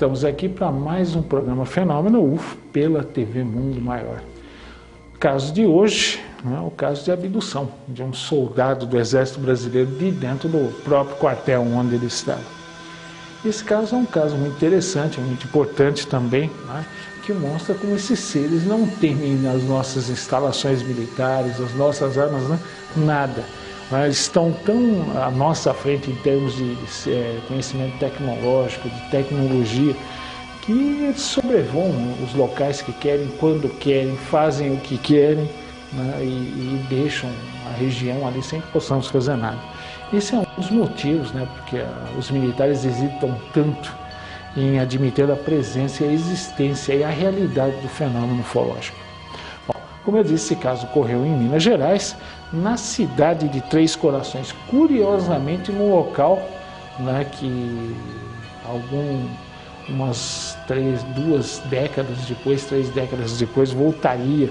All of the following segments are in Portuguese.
Estamos aqui para mais um programa Fenômeno UFO pela TV Mundo Maior. O caso de hoje é o caso de abdução de um soldado do Exército Brasileiro de dentro do próprio quartel onde ele estava. Esse caso é um caso muito interessante, muito importante também, né, que mostra como esses seres não temem as nossas instalações militares, as nossas armas, né, nada. Mas estão tão à nossa frente em termos de conhecimento tecnológico, de tecnologia, que eles sobrevoam os locais que querem, quando querem, fazem o que querem, né, e deixam a região ali sem que possamos fazer nada. Esse é um dos motivos, né, porque os militares hesitam tanto em admitir a presença e a existência e a realidade do fenômeno ufológico. Como eu disse, esse caso ocorreu em Minas Gerais, na cidade de Três Corações, curiosamente no local, né, que umas 3 décadas depois voltaria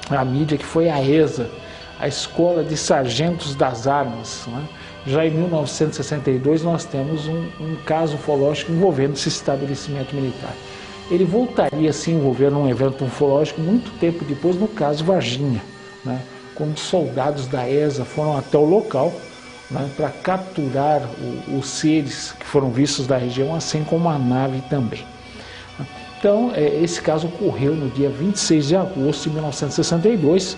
à mídia, que foi a ESA, a Escola de Sargentos das Armas, né? Já em 1962 nós temos um caso ufológico envolvendo esse estabelecimento militar. Ele voltaria a se envolver num evento ufológico muito tempo depois, no caso Varginha, né, quando soldados da ESA foram até o local, né, para capturar os seres que foram vistos da região, assim como a nave também. Então, esse caso ocorreu no dia 26 de agosto de 1962,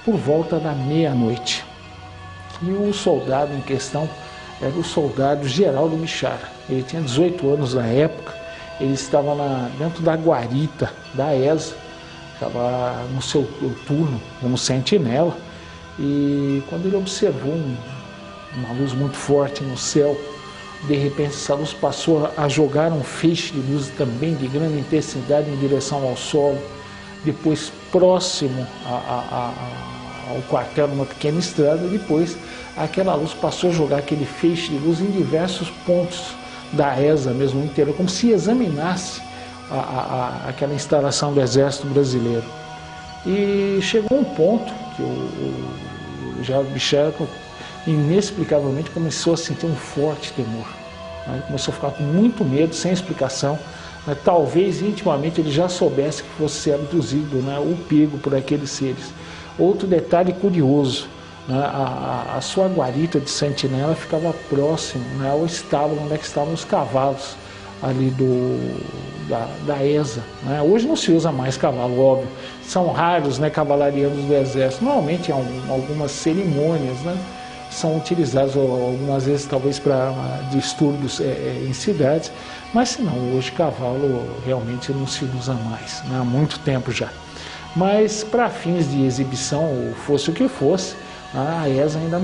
por volta da meia-noite. E o soldado em questão era o soldado Geraldo Bichara. Ele tinha 18 anos na época. Ele estava dentro da guarita da ESA, estava no seu turno como sentinela, e quando ele observou uma luz muito forte no céu, de repente essa luz passou a jogar um feixe de luz também de grande intensidade em direção ao solo, depois próximo ao quartel, numa pequena estrada, depois aquela luz passou a jogar aquele feixe de luz em diversos pontos da ESA mesmo inteira, como se examinasse aquela instalação do Exército Brasileiro. E chegou um ponto que o Geraldo Bichara inexplicavelmente começou a sentir um forte temor, né? Começou a ficar com muito medo, sem explicação, né? Talvez intimamente ele já soubesse que fosse ser abduzido, né? O perigo por aqueles seres. Outro detalhe curioso, a sua guarita de sentinela ficava próximo, né, ao estábulo onde estavam os cavalos ali da ESA. Né? Hoje não se usa mais cavalo, óbvio. São raros, né, cavalarianos do Exército. Normalmente em algumas cerimônias, né, são utilizados algumas vezes talvez para distúrbios em cidades, mas se não, hoje cavalo realmente não se usa mais, né, há muito tempo já. Mas para fins de exibição, ou fosse o que fosse, a ESA ainda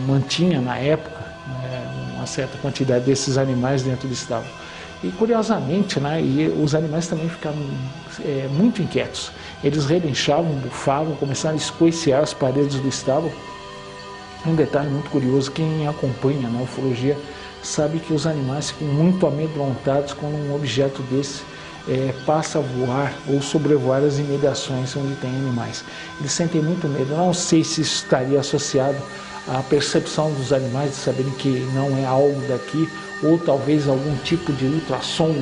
mantinha na época, né, uma certa quantidade desses animais dentro do estábulo. E curiosamente, né, os animais também ficaram muito inquietos. Eles relinchavam, bufavam, começaram a escoicear as paredes do estábulo. Um detalhe muito curioso, quem acompanha na ufologia sabe que os animais ficam muito amedrontados quando um objeto desse passa a voar ou sobrevoar as imediações onde tem animais. Eles sentem muito medo. Não sei se isso estaria associado à percepção dos animais de saberem que não é algo daqui, ou talvez algum tipo de ultrassom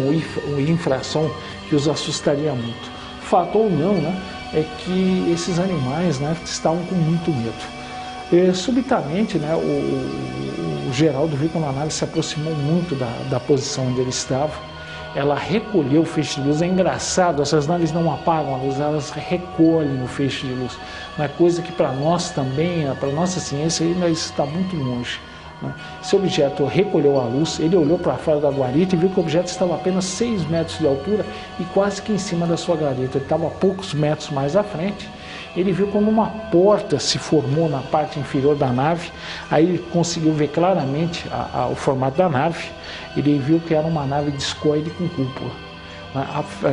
ou infração que os assustaria muito. Fato ou não, né, é que esses animais, né, estavam com muito medo. Subitamente, né, o Geraldo viu quando a nave se aproximou muito da posição onde ele estava. Ela recolheu o feixe de luz. É engraçado, essas naves não apagam a luz, elas recolhem o feixe de luz. Uma coisa que para nós também, para a nossa ciência, ainda está muito longe, né? Esse objeto recolheu a luz, ele olhou para fora da guarita e viu que o objeto estava a apenas 6 metros de altura e quase que em cima da sua guarita. Ele estava a poucos metros mais à frente. Ele viu quando uma porta se formou na parte inferior da nave. Aí ele conseguiu ver claramente o formato da nave. Ele viu que era uma nave discoide com cúpula.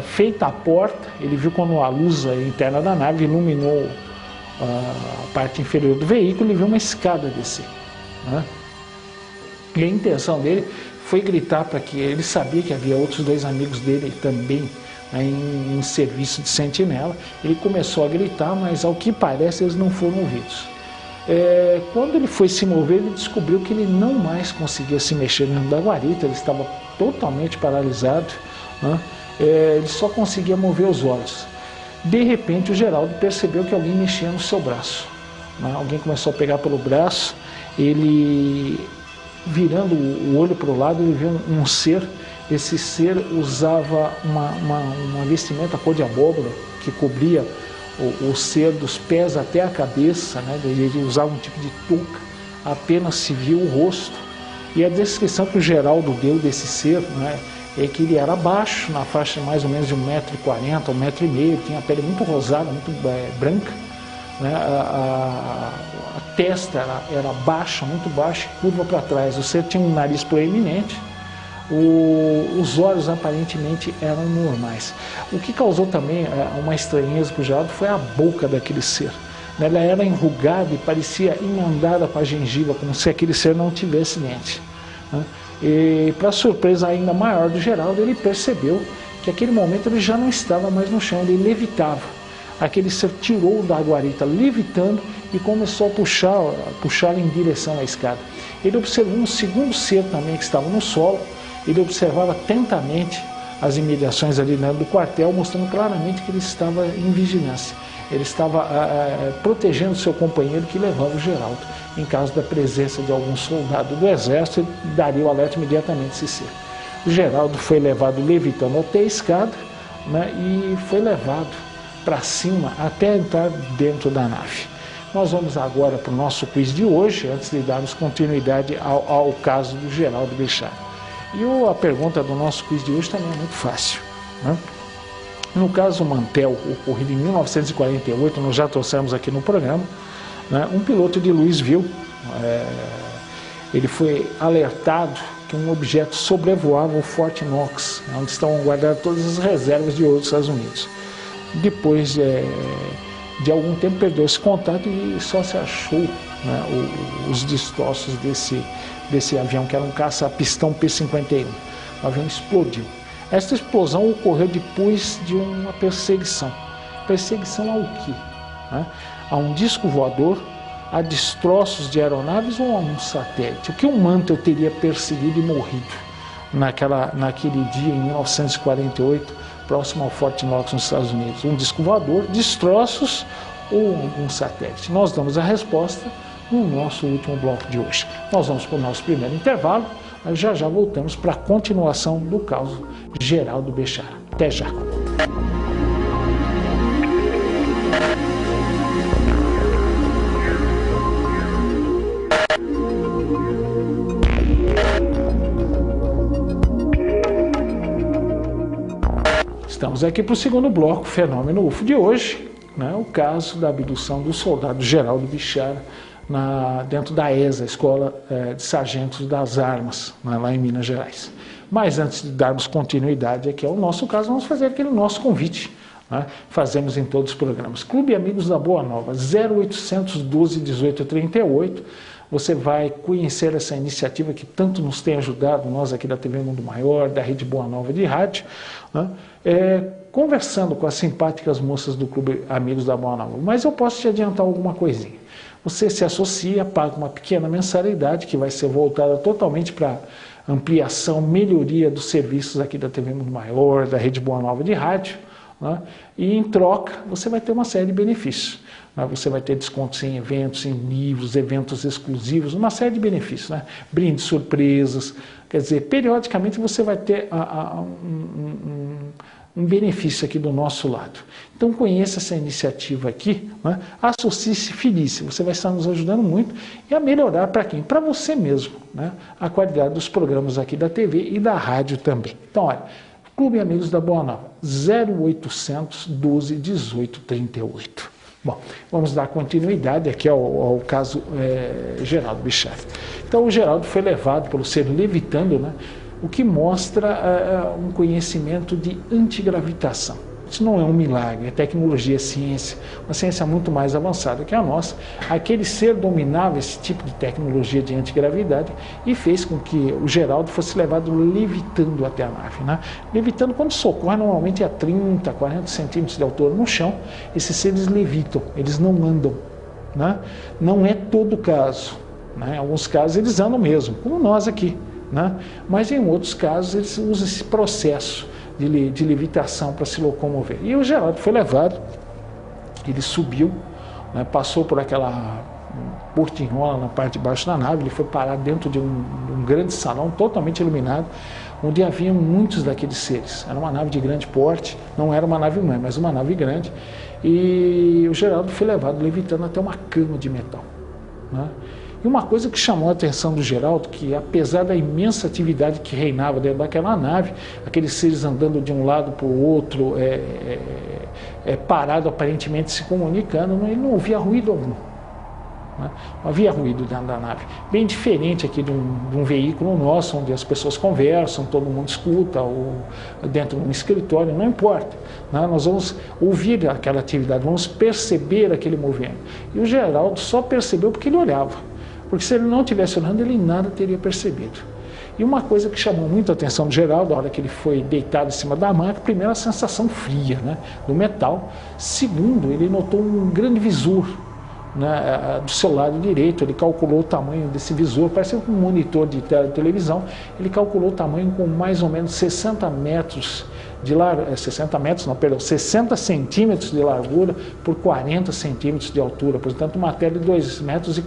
Feita a porta, ele viu quando a luz interna da nave iluminou a parte inferior do veículo, ele viu uma escada descer, né? E a intenção dele foi gritar para que ele sabia que havia outros 2 amigos dele também em serviço de sentinela. Ele começou a gritar, mas ao que parece eles não foram ouvidos. Quando ele foi se mover, ele descobriu que ele não mais conseguia se mexer dentro da guarita. Ele estava totalmente paralisado, né? Ele só conseguia mover os olhos. De repente o Geraldo percebeu que alguém mexia no seu braço, né? Alguém começou a pegar pelo braço, ele, virando o olho para o lado, ele viu um ser. Esse ser usava uma vestimenta cor de abóbora que cobria o ser dos pés até a cabeça, né? Ele usava um tipo de touca, apenas se viu o rosto. E a descrição que o Geraldo deu desse ser, né, é que ele era baixo, na faixa mais ou menos de 1,40 m, 1,5 m, tinha a pele muito rosada, muito branca, né? A testa era baixa, muito baixa, curva para trás. O ser tinha um nariz proeminente, os olhos aparentemente eram normais. O que causou também uma estranheza para o Geraldo foi a boca daquele ser. Ela era enrugada e parecia emendada com a gengiva, como se aquele ser não tivesse dente, né? E, para surpresa ainda maior do Geraldo, ele percebeu que naquele momento ele já não estava mais no chão, ele levitava. Aquele ser tirou da guarita levitando e começou a puxá-lo em direção à escada. Ele observou um segundo ser também que estava no solo. Ele observava atentamente as imediações ali dentro do quartel, mostrando claramente que ele estava em vigilância. Ele estava protegendo seu companheiro que levava o Geraldo. Em caso da presença de algum soldado do exército, ele daria o alerta imediatamente a esse ser. O Geraldo foi levado levitando até a escada, né, e foi levado para cima até entrar dentro da nave. Nós vamos agora para o nosso quiz de hoje, antes de darmos continuidade ao caso do Geraldo Béchar. E a pergunta do nosso quiz de hoje também é muito fácil, né? No caso Mantel, ocorrido em 1948, nós já trouxemos aqui no programa, né, um piloto de Louisville, ele foi alertado que um objeto sobrevoava o Fort Knox, onde estão guardadas todas as reservas de ouro dos Estados Unidos. Depois de algum tempo perdeu esse contato e só se achou, né, os destroços desse avião, que era um caça-pistão P-51. O avião explodiu. Esta explosão ocorreu depois de uma perseguição. Perseguição ao quê? Né? A um disco voador, a destroços de aeronaves ou a um satélite? O que um Mantel teria perseguido e morrido naquele dia, em 1948, próximo ao Fort Knox, nos Estados Unidos? Um disco voador, destroços ou um satélite? Nós damos a resposta no nosso último bloco de hoje. Nós vamos para o nosso primeiro intervalo, mas já voltamos para a continuação do caso Geraldo Béchar. Até já! Estamos aqui para o segundo bloco, fenômeno UFO de hoje, né? O caso da abdução do soldado Geraldo Béchar dentro da ESA, Escola de Sargentos das Armas, lá em Minas Gerais. Mas antes de darmos continuidade aqui ao nosso caso, vamos fazer aquele nosso convite, né? Fazemos em todos os programas. Clube Amigos da Boa Nova, 0800 12 18 38. Você vai conhecer essa iniciativa que tanto nos tem ajudado, nós aqui da TV Mundo Maior, da Rede Boa Nova de Rádio, né? Conversando com as simpáticas moças do Clube Amigos da Boa Nova. Mas eu posso te adiantar alguma coisinha. Você se associa, paga uma pequena mensalidade que vai ser voltada totalmente para ampliação, melhoria dos serviços aqui da TV Mundo Maior, da Rede Boa Nova de Rádio, né? E em troca você vai ter uma série de benefícios, né? Você vai ter descontos em eventos, em livros, eventos exclusivos, uma série de benefícios, né? Brindes, surpresas, quer dizer, periodicamente você vai ter um benefício aqui do nosso lado. Então conheça essa iniciativa aqui, né? Associe-se, filie-se, você vai estar nos ajudando muito e a melhorar para quem? Para você mesmo, né? A qualidade dos programas aqui da TV e da rádio também. Então olha, Clube Amigos da Boa Nova, 0800 12 18 38. Bom, vamos dar continuidade aqui ao caso Geraldo Béchar. Então o Geraldo foi levado pelo ser levitando, né? O que mostra um conhecimento de antigravitação. Isso não é um milagre, é tecnologia, é ciência, uma ciência muito mais avançada que a nossa. Aquele ser dominava esse tipo de tecnologia de antigravidade e fez com que o Geraldo fosse levado levitando até a nave, né? Levitando, quando socorre, normalmente a 30, 40 centímetros de altura no chão, esses seres levitam, eles não andam, né? Não é todo o caso, né? Em alguns casos eles andam mesmo, como nós aqui, né? Mas em outros casos eles usam esse processo de levitação para se locomover. E o Geraldo foi levado, ele subiu, né, passou por aquela portinhola na parte de baixo da nave, ele foi parar dentro de um grande salão totalmente iluminado, onde havia muitos daqueles seres. Era uma nave de grande porte, não era uma nave humana, mas uma nave grande, e o Geraldo foi levado levitando até uma cama de metal, né? E uma coisa que chamou a atenção do Geraldo, que apesar da imensa atividade que reinava dentro daquela nave, aqueles seres andando de um lado para o outro, parado aparentemente se comunicando, ele não ouvia ruído algum, né? Não havia ruído dentro da nave. Bem diferente aqui de um veículo nosso, onde as pessoas conversam, todo mundo escuta, ou dentro de um escritório, não importa, né? Nós vamos ouvir aquela atividade, vamos perceber aquele movimento. E o Geraldo só percebeu porque ele olhava. Porque se ele não estivesse olhando, ele nada teria percebido. E uma coisa que chamou muito a atenção do Geraldo, na hora que ele foi deitado em cima da maca, primeiro a sensação fria, né, do metal. Segundo, ele notou um grande visor, né, do seu lado direito. Ele calculou o tamanho desse visor, parecia um monitor de televisão. Ele calculou o tamanho com mais ou menos 60 metros de largura, 60 centímetros de largura por 40 centímetros de altura, portanto uma tela de 2,40 metros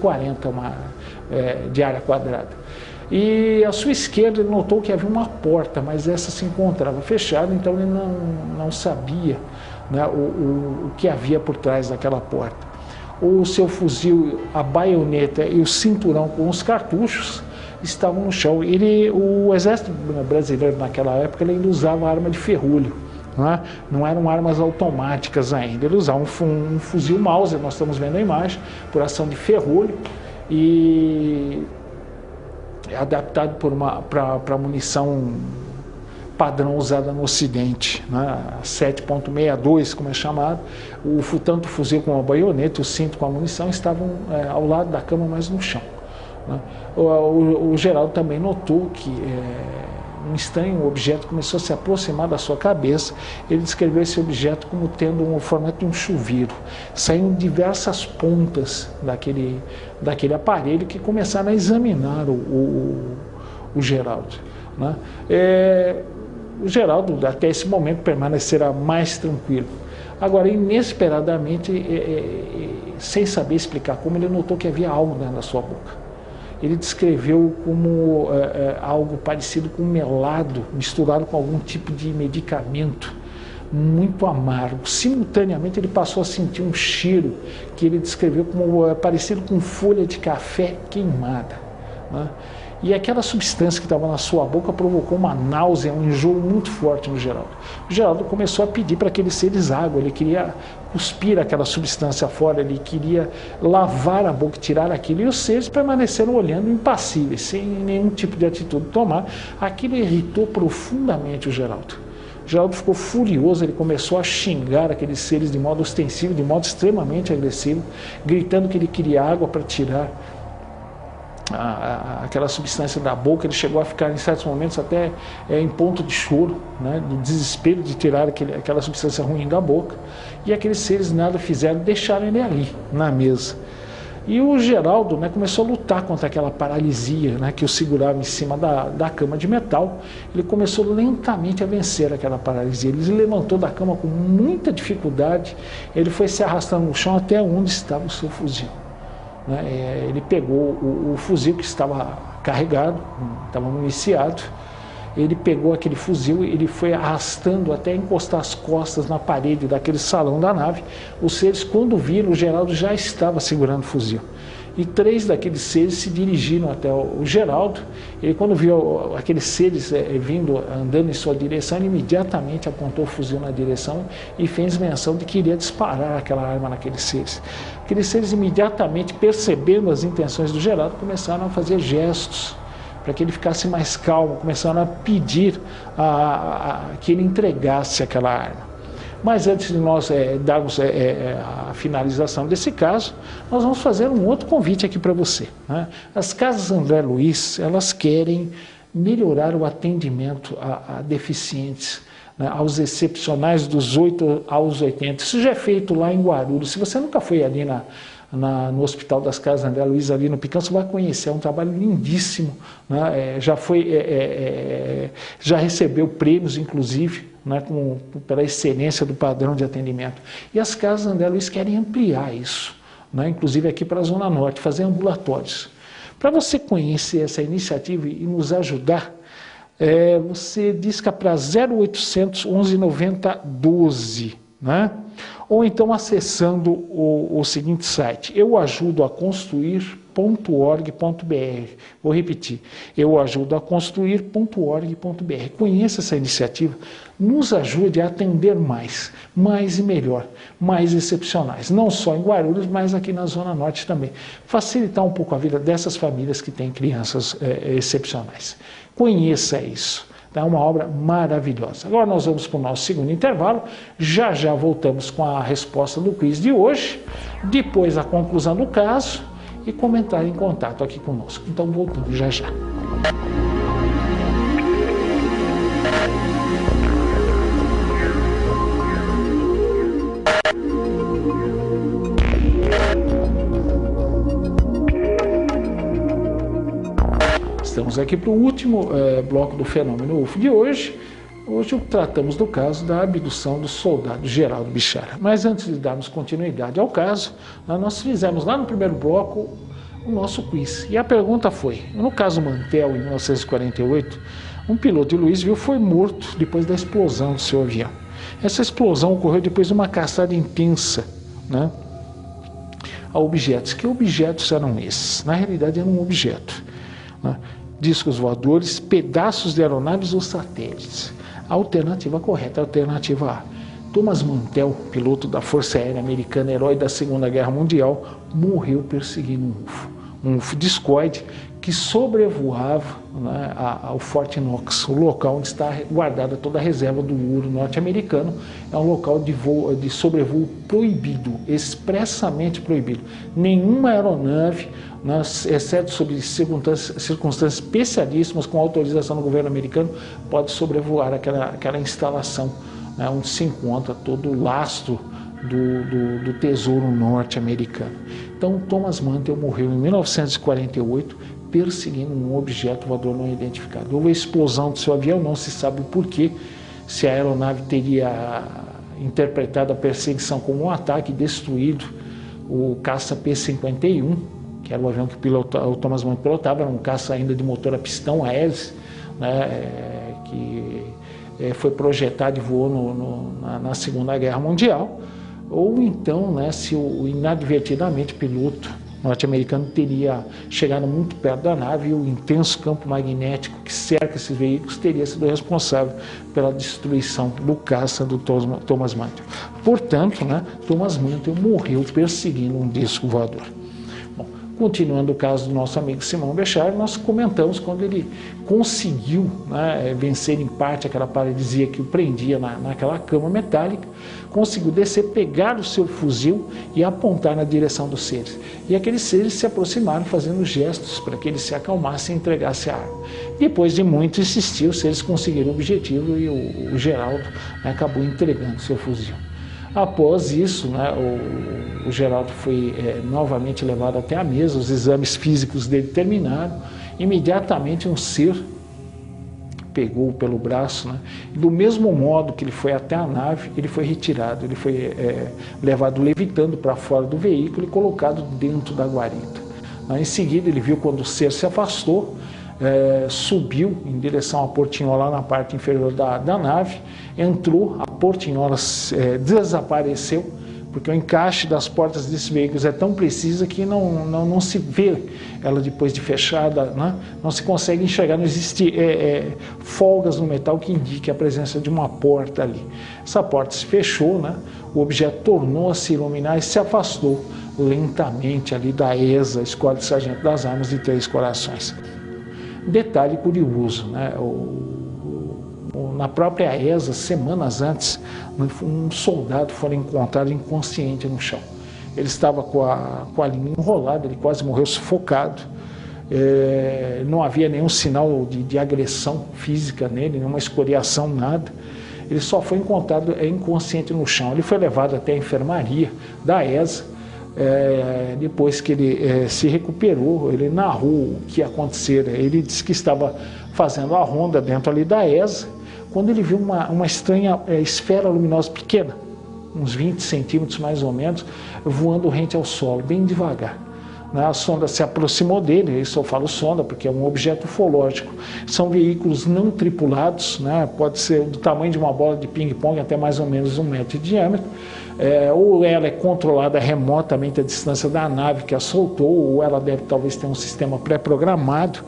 de área quadrada. E à sua esquerda ele notou que havia uma porta, mas essa se encontrava fechada, então ele não sabia, né, o que havia por trás daquela porta. O seu fuzil, a baioneta e o cinturão com os cartuchos estavam no chão. O exército brasileiro naquela época ele ainda usava arma de ferrolho, né? Não eram armas automáticas ainda. Ele usava um fuzil Mauser, nós estamos vendo a imagem, por ação de ferrolho, e adaptado para munição padrão usada no Ocidente, né? 7.62, como é chamado. Tanto o fuzil como a baioneta, o cinto com a munição estavam ao lado da cama, mas no chão, né? O Geraldo também notou que um estranho objeto começou a se aproximar da sua cabeça. Ele descreveu esse objeto como tendo o formato de um chuveiro. Saíram diversas pontas daquele aparelho que começaram a examinar o Geraldo, né? O Geraldo, até esse momento, permanecerá mais tranquilo. Agora, inesperadamente, sem saber explicar como, ele notou que havia algo dentro da sua boca. Ele descreveu como algo parecido com melado, misturado com algum tipo de medicamento muito amargo. Simultaneamente, ele passou a sentir um cheiro que ele descreveu como parecido com folha de café queimada, né? E aquela substância que estava na sua boca provocou uma náusea, um enjoo muito forte no Geraldo. O Geraldo começou a pedir para aqueles seres água, ele queria cuspir aquela substância fora, ele queria lavar a boca, tirar aquilo, e os seres permaneceram olhando impassíveis, sem nenhum tipo de atitude tomar. Aquilo irritou profundamente o Geraldo. O Geraldo ficou furioso, ele começou a xingar aqueles seres de modo ostensivo, de modo extremamente agressivo, gritando que ele queria água para tirar aquela substância da boca. Ele chegou a ficar em certos momentos até em ponto de choro, né, do desespero de tirar aquela substância ruim da boca, e aqueles seres nada fizeram, deixaram ele ali na mesa. E o Geraldo, né, começou a lutar contra aquela paralisia, né, que o segurava em cima da cama de metal. Ele começou lentamente a vencer aquela paralisia. Ele se levantou da cama com muita dificuldade, ele foi se arrastando no chão até onde estava o seu fuzil. Ele pegou o fuzil que estava carregado, estava municiado. Ele pegou aquele fuzil, ele foi arrastando até encostar as costas na parede daquele salão da nave. Os seres, quando viram, o Geraldo já estava segurando o fuzil. E 3 daqueles seres se dirigiram até o Geraldo. Ele, quando viu aqueles seres andando em sua direção, ele imediatamente apontou o fuzil na direção e fez menção de que iria disparar aquela arma naqueles seres. Aqueles seres, imediatamente percebendo as intenções do Geraldo, começaram a fazer gestos para que ele ficasse mais calmo, começaram a pedir que ele entregasse aquela arma. Mas antes de nós darmos a finalização desse caso, nós vamos fazer um outro convite aqui para você, né? As Casas André Luiz, elas querem melhorar o atendimento a deficientes, né, aos excepcionais dos 8 aos 80. Isso já é feito lá em Guarulhos. Se você nunca foi ali no Hospital das Casas André Luiz, ali no Picão, você vai conhecer, é um trabalho lindíssimo, né? Já recebeu prêmios, inclusive, né, pela excelência do padrão de atendimento. E as Casas André Luiz querem ampliar isso, né, inclusive aqui para a Zona Norte, fazer ambulatórios. Para você conhecer essa iniciativa e nos ajudar, você disca para 0800 1190 12, né? Ou então acessando o seguinte site, euajudoaconstruir.org.br. Vou repetir, euajudoaconstruir.org.br. Conheça essa iniciativa, nos ajude a atender mais e melhor, mais excepcionais, não só em Guarulhos, mas aqui na Zona Norte também. Facilitar um pouco a vida dessas famílias que têm crianças excepcionais. Conheça isso. É uma obra maravilhosa. Agora nós vamos para o nosso segundo intervalo. Já voltamos com a resposta do quiz de hoje, depois a conclusão do caso e comentário em contato aqui conosco. Então voltamos já. Estamos aqui para o último bloco do Fenômeno UFO de hoje. Hoje tratamos do caso da abdução do soldado Geraldo Bichara. Mas antes de darmos continuidade ao caso, nós fizemos lá no primeiro bloco o nosso quiz. E a pergunta foi, no caso Mantel, em 1948, um piloto de Louisville foi morto depois da explosão do seu avião. Essa explosão ocorreu depois de uma caçada intensa, né, a objetos. Que objetos eram esses? Na realidade era um objeto, né? Discos voadores, pedaços de aeronaves ou satélites. A alternativa correta é a alternativa A. Thomas Mantell, piloto da Força Aérea Americana, herói da Segunda Guerra Mundial, morreu perseguindo um UFO discoide que sobrevoava, né, ao Fort Knox, o local onde está guardada toda a reserva do ouro norte-americano. É um local de sobrevoo proibido, expressamente proibido. Nenhuma aeronave, exceto sob circunstâncias especialíssimas, com autorização do governo americano, pode sobrevoar aquela instalação, né, onde se encontra todo o lastro do tesouro norte-americano. Então, Thomas Mantell morreu em 1948 perseguindo um objeto voador não identificado. Houve a explosão do seu avião, não se sabe o porquê, se a aeronave teria interpretado a perseguição como um ataque, destruído o caça P-51, que era o avião que o Thomas Mantell pilotava, era um caça ainda de motor a pistão, a hélice, né, que foi projetado e voou na Segunda Guerra Mundial, ou então, né, se inadvertidamente o piloto norte-americano teria chegado muito perto da nave e o intenso campo magnético que cerca esses veículos teria sido responsável pela destruição do caça do Thomas Mantell. Portanto, né, Thomas Mantell morreu perseguindo um disco voador. Continuando o caso do nosso amigo Simão Béchard, nós comentamos quando ele conseguiu, né, vencer em parte aquela paralisia que o prendia naquela cama metálica, conseguiu descer, pegar o seu fuzil e apontar na direção dos seres. E aqueles seres se aproximaram fazendo gestos para que ele se acalmasse e entregasse a arma. Depois de muito insistir, os seres conseguiram o objetivo e o Geraldo, né, acabou entregando o seu fuzil. Após isso, né, o Geraldo foi novamente levado até a mesa, os exames físicos dele terminaram, imediatamente um ser pegou pelo braço, né, e do mesmo modo que ele foi até a nave, ele foi retirado, ele foi levado levitando para fora do veículo e colocado dentro da guarita. Em seguida ele viu quando o ser se afastou, subiu em direção à portinhola na parte inferior da nave, entrou, a portinhola desapareceu, porque o encaixe das portas desses veículos é tão precisa que não se vê ela depois de fechada, né? Não se consegue enxergar, não existe folgas no metal que indique a presença de uma porta ali. Essa porta se fechou, né? O objeto tornou a se iluminar e se afastou lentamente ali da ESA, Escola de Sargento das Armas de Três Corações. Detalhe curioso, né? Na própria ESA, semanas antes, um soldado foi encontrado inconsciente no chão. Ele estava com a língua enrolada, ele quase morreu sufocado. Não havia nenhum sinal de agressão física nele, nenhuma escoriação, nada. Ele só foi encontrado inconsciente no chão. Ele foi levado até a enfermaria da ESA, depois que ele se recuperou, ele narrou o que ia acontecer. Ele disse que estava fazendo a ronda dentro ali da ESA, quando ele viu uma estranha esfera luminosa pequena, uns 20 centímetros mais ou menos, voando rente ao solo, bem devagar. A sonda se aproximou dele, isso eu falo sonda porque é um objeto ufológico. São veículos não tripulados, pode ser do tamanho de uma bola de ping-pong, até mais ou menos 1 metro de diâmetro. Ou ela é controlada remotamente à distância da nave que a soltou, ou ela deve talvez ter um sistema pré-programado,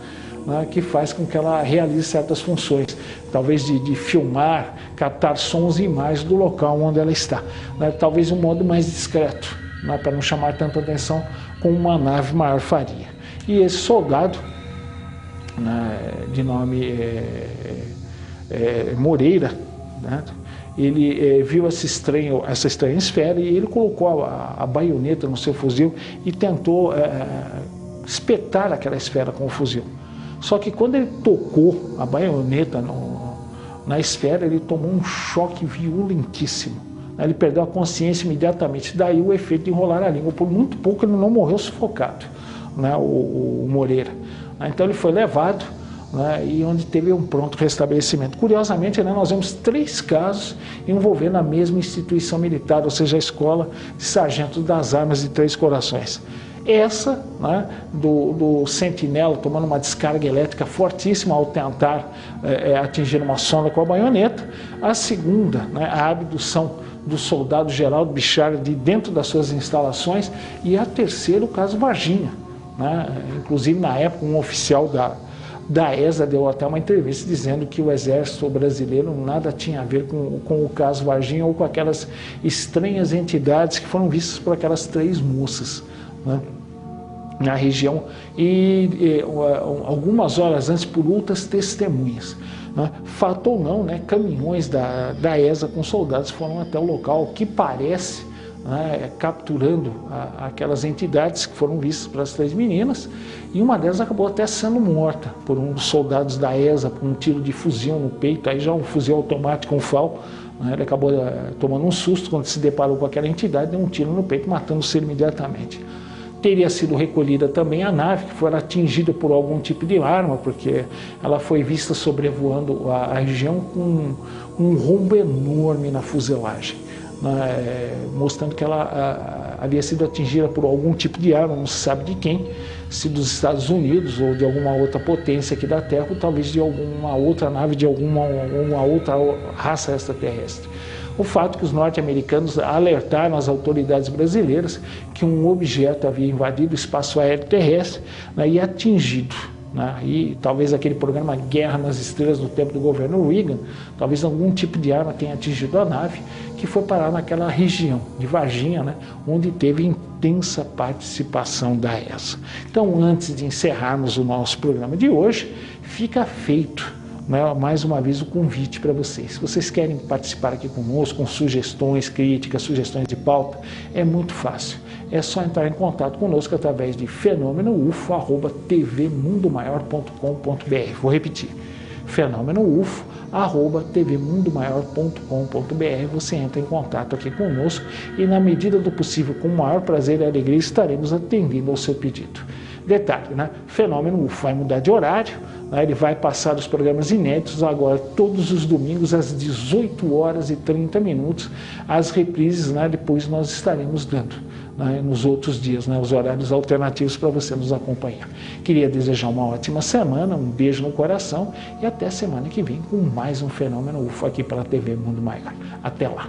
que faz com que ela realize certas funções, talvez de filmar, captar sons e imagens do local onde ela está. Talvez um modo mais discreto, para não chamar tanta atenção como uma nave maior faria. E esse soldado, de nome Moreira, ele viu essa estranha esfera e ele colocou a baioneta no seu fuzil e tentou espetar aquela esfera com o fuzil. Só que quando ele tocou a baioneta na esfera, ele tomou um choque violentíssimo. Ele perdeu a consciência imediatamente. Daí o efeito de enrolar a língua. Por muito pouco ele não morreu sufocado, o Moreira. Então ele foi levado, e onde teve um pronto restabelecimento. Curiosamente, nós vemos 3 casos envolvendo a mesma instituição militar, ou seja, a Escola de Sargentos das Armas de Três Corações. Essa, do sentinela tomando uma descarga elétrica fortíssima ao tentar atingir uma sonda com a baioneta. A segunda, a abdução do soldado Geraldo Bichara de dentro das suas instalações. E a terceira, o caso Varginha. Inclusive, na época, um oficial da ESA deu até uma entrevista dizendo que o exército brasileiro nada tinha a ver com o caso Varginha ou com aquelas estranhas entidades que foram vistas por aquelas 3 moças na região e algumas horas antes por outras testemunhas. Fato ou não, caminhões da ESA com soldados foram até o local, que parece, capturando aquelas entidades que foram vistas pelas 3 meninas, e uma delas acabou até sendo morta por um dos soldados da ESA, por um tiro de fuzil no peito, aí já um fuzil automático, um FAL. Ele acabou tomando um susto quando se deparou com aquela entidade, deu um tiro no peito, matando-se imediatamente. Teria sido recolhida também a nave, que foi atingida por algum tipo de arma, porque ela foi vista sobrevoando a região com um rombo enorme na fuselagem, mostrando que ela havia sido atingida por algum tipo de arma, não se sabe de quem, se dos Estados Unidos ou de alguma outra potência aqui da Terra, ou talvez de alguma outra nave de alguma outra raça extraterrestre. O fato é que os norte-americanos alertaram as autoridades brasileiras que um objeto havia invadido o espaço aéreo terrestre e atingido. E talvez aquele programa Guerra nas Estrelas no tempo do governo Reagan, talvez algum tipo de arma tenha atingido a nave, que foi parar naquela região de Varginha, onde teve intensa participação da ESA. Então, antes de encerrarmos o nosso programa de hoje, fica feito mais uma vez o convite para vocês. Se vocês querem participar aqui conosco com sugestões, críticas, sugestões de pauta, é muito fácil. É só entrar em contato conosco através de fenomenofo@tvmundomaior.com.br. Vou repetir, fenomenofo@tvmundomaior.com.br. Você entra em contato aqui conosco e, na medida do possível, com o maior prazer e alegria, estaremos atendendo ao seu pedido. Detalhe, Fenômeno UFO vai mudar de horário, ele vai passar os programas inéditos agora todos os domingos às 18h30. As reprises, depois nós estaremos dando nos outros dias, os horários alternativos para você nos acompanhar. Queria desejar uma ótima semana, um beijo no coração e até semana que vem com mais um Fenômeno UFO aqui pela TV Mundo Maior. Até lá!